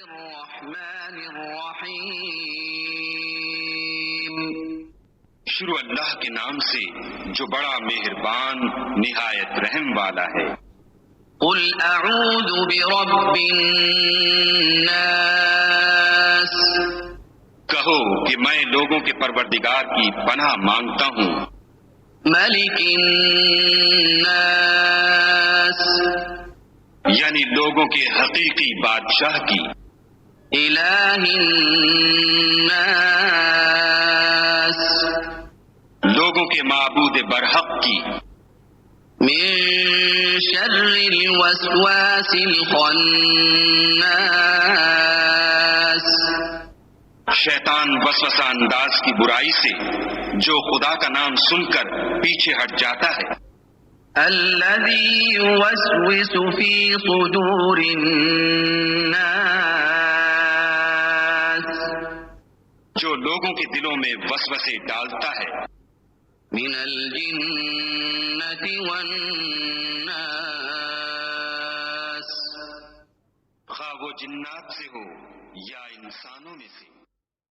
الرحمن الرحیم شروع اللہ کے نام سے جو بڑا مہربان نہایت رحم والا ہے۔ قل اعوذ برب الناس کہو کہ میں لوگوں کے پروردگار کی پناہ مانگتا ہوں۔ ملک الناس یعنی لوگوں کے حقیقی بادشاہ کی۔ الہ الناس لوگوں کے معبود برحق کی۔ من شر الوسواس الخناس شیطان وسوسہ انداز کی برائی سے جو خدا کا نام سن کر پیچھے ہٹ جاتا ہے۔ الذي يوسوس في صدور الناس جو لوگوں کے دلوں میں وسوسے ڈالتا ہے۔ من الجنة والناس خواہ وہ جنات سے ہو یا انسانوں میں سے۔